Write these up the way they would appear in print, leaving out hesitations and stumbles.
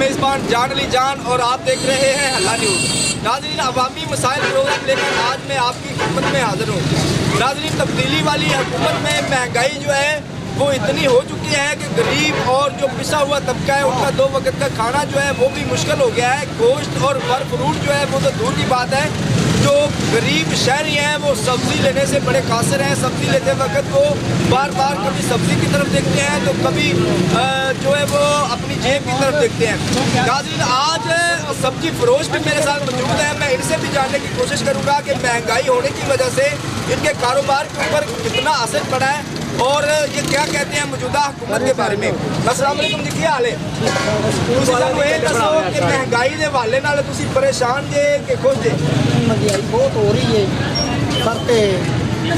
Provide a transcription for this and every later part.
मेज़बान जान अली जान और आप देख रहे हैं हल्ला न्यूज़। नाज़रीन, अवामी मसाइल प्रोग्राम लेकर आज मैं आपकी खिदमत में हाज़िर हूँ। नाज़रीन, तब्दीली वाली हुकूमत में महंगाई जो है वो इतनी हो चुकी है कि गरीब और जो पिसा हुआ तबका है उनका 2 वक्त का खाना जो है वो भी मुश्किल हो गया है। गोश्त और फल फ्रूट जो है वो तो दूर की बात है, जो गरीब शहरी हैं वो सब्ज़ी लेने से बड़े कासिर हैं। सब्ज़ी लेते वक्त वो बार बार कभी सब्ज़ी की तरफ देखते हैं तो कभी जो है वो अपनी जेब की तरफ देखते हैं। नाज़रीन, आज सब्ज़ी फरोश भी मेरे साथ मौजूद है। मैं इनसे भी जानने की कोशिश करूँगा कि महंगाई होने की वजह से इनके कारोबार के ऊपर कितना असर पड़ा है और ये क्या कहते हैं मौजूदा हुकूमत के बारे में। अस्सलाम वालेकुम जी, क्या हाल है? तुसी सानू ये दसो कि महंगाई के हवाले नाल तुसी परेशान जे कि खुश जे? महंगाई बहुत हो रही है, करते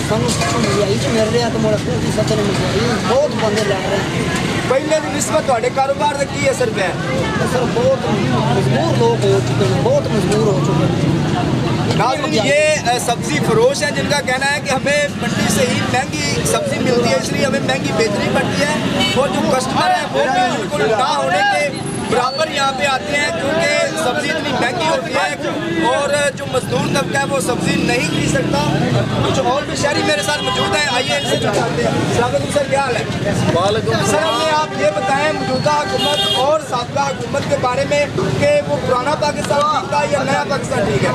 ਸਾਨੂੰ महंगाई च मिल रहा तो मोड़ा पूरी सत्तर महंगाई बहुत बंदे लग रहे हैं। पहले की निस्बत तुहाडे कारोबार का की असर पिया? सर बहुत मजबूर लोग हो चुके हैं, बहुत मजबूर हो चुके हैं। नाज़रीन, ये सब्ज़ी फरोश हैं जिनका कहना है कि हमें मंडी से ही महंगी सब्ज़ी मिलती है, इसलिए हमें महंगी बेचनी पड़ती है और जो कस्टमर है वो भी बिल्कुल ना होने के बराबर यहाँ पे आते हैं क्योंकि सब्ज़ी इतनी महंगी होती है और जो मजदूर तबका है वो सब्ज़ी नहीं खरीद सकता। कुछ और भी शहरी मेरे साथ मौजूद हैं, आइए इनसे जानते हैं। अस्सलाम वालेकुम सर, क्या हाल है? वालेकुम सर, हमें आप ये बताएं मौजूदा हुकूमत और साबका हुकूमत के बारे में कि वो पुराना पाकिस्तान ठीक था या नया पाकिस्तान ठीक है?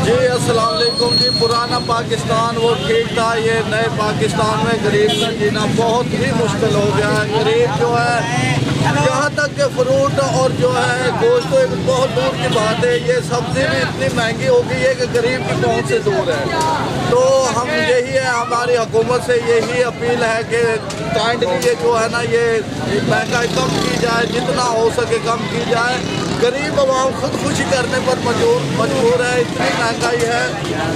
जी अस्सलाम वालेकुम जी। पुराना पाकिस्तान वो ठीक था, ये नए पाकिस्तान में गरीब का जीना बहुत ही मुश्किल हो गया है। गरीब जो है यहाँ तक के फ्रूट और जो है गोश्त तो एक बहुत दूर की बात है, ये सब्ज़ी भी इतनी महंगी हो गई है कि गरीब की पहुँच से दूर है। तो हम यही है, हमारी हुकूमत से यही अपील है कि काइंडली ये जो है ना ये महंगाई कम की जाए, जितना हो सके कम की जाए। गरीब आवाम खुदकुशी करने पर मजबूर है, इतनी महंगाई है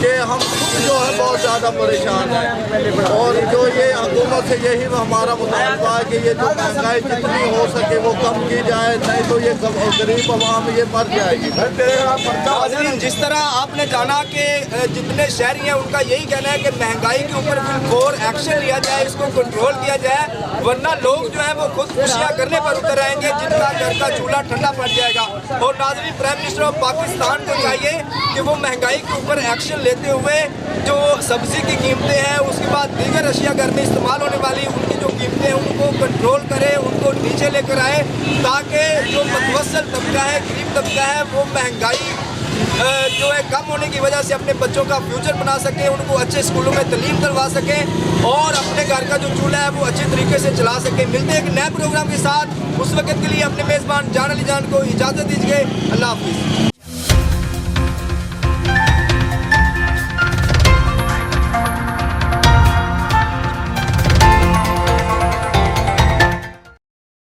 कि हम खुद जो है बहुत ज़्यादा परेशान हैं। और जो ये हुकूमत से यही हमारा मुतालबा है कि ये जो महंगाई जितनी हो सके वो कम की जाए, नहीं तो ये गरीब आवाम ये मर जाएगी। नाज़रीन, जिस तरह आपने जाना कि जितने शहरी हैं उनका यही कहना है कि महंगाई के ऊपर फिर एक्शन लिया जाए, इसको कंट्रोल किया जाए, वरना लोग जो है वो खुदकुशियाँ करने पर उतर आएंगे जिनका घर का चूल्हा ठंडा पड़ जाएगा। और नाज़रीन, प्राइम मिनिस्टर ऑफ पाकिस्तान को चाहिए कि वो महंगाई के ऊपर एक्शन लेते हुए जो सब्ज़ी की कीमतें हैं, उसके बाद दीगर अशिया घर में इस्तेमाल होने वाली उनकी जो कीमतें हैं उनको कंट्रोल करे, उनको नीचे लेकर आए, ताकि जो मुतवस्सिल तबका है, गरीब तबका है, वो महंगाई जो है कम होने की वजह से अपने बच्चों का फ्यूचर बना सकें, उनको अच्छे स्कूलों में तालीम करवा सकें और अपने घर का जो चूल्हा है वो अच्छे तरीके से चला सकें। मिलते हैं एक नए प्रोग्राम के साथ, उस वक्त के लिए अपने मेज़बान जान अली जान को इजाज़त दीजिए। अल्लाह हाफ़िज़।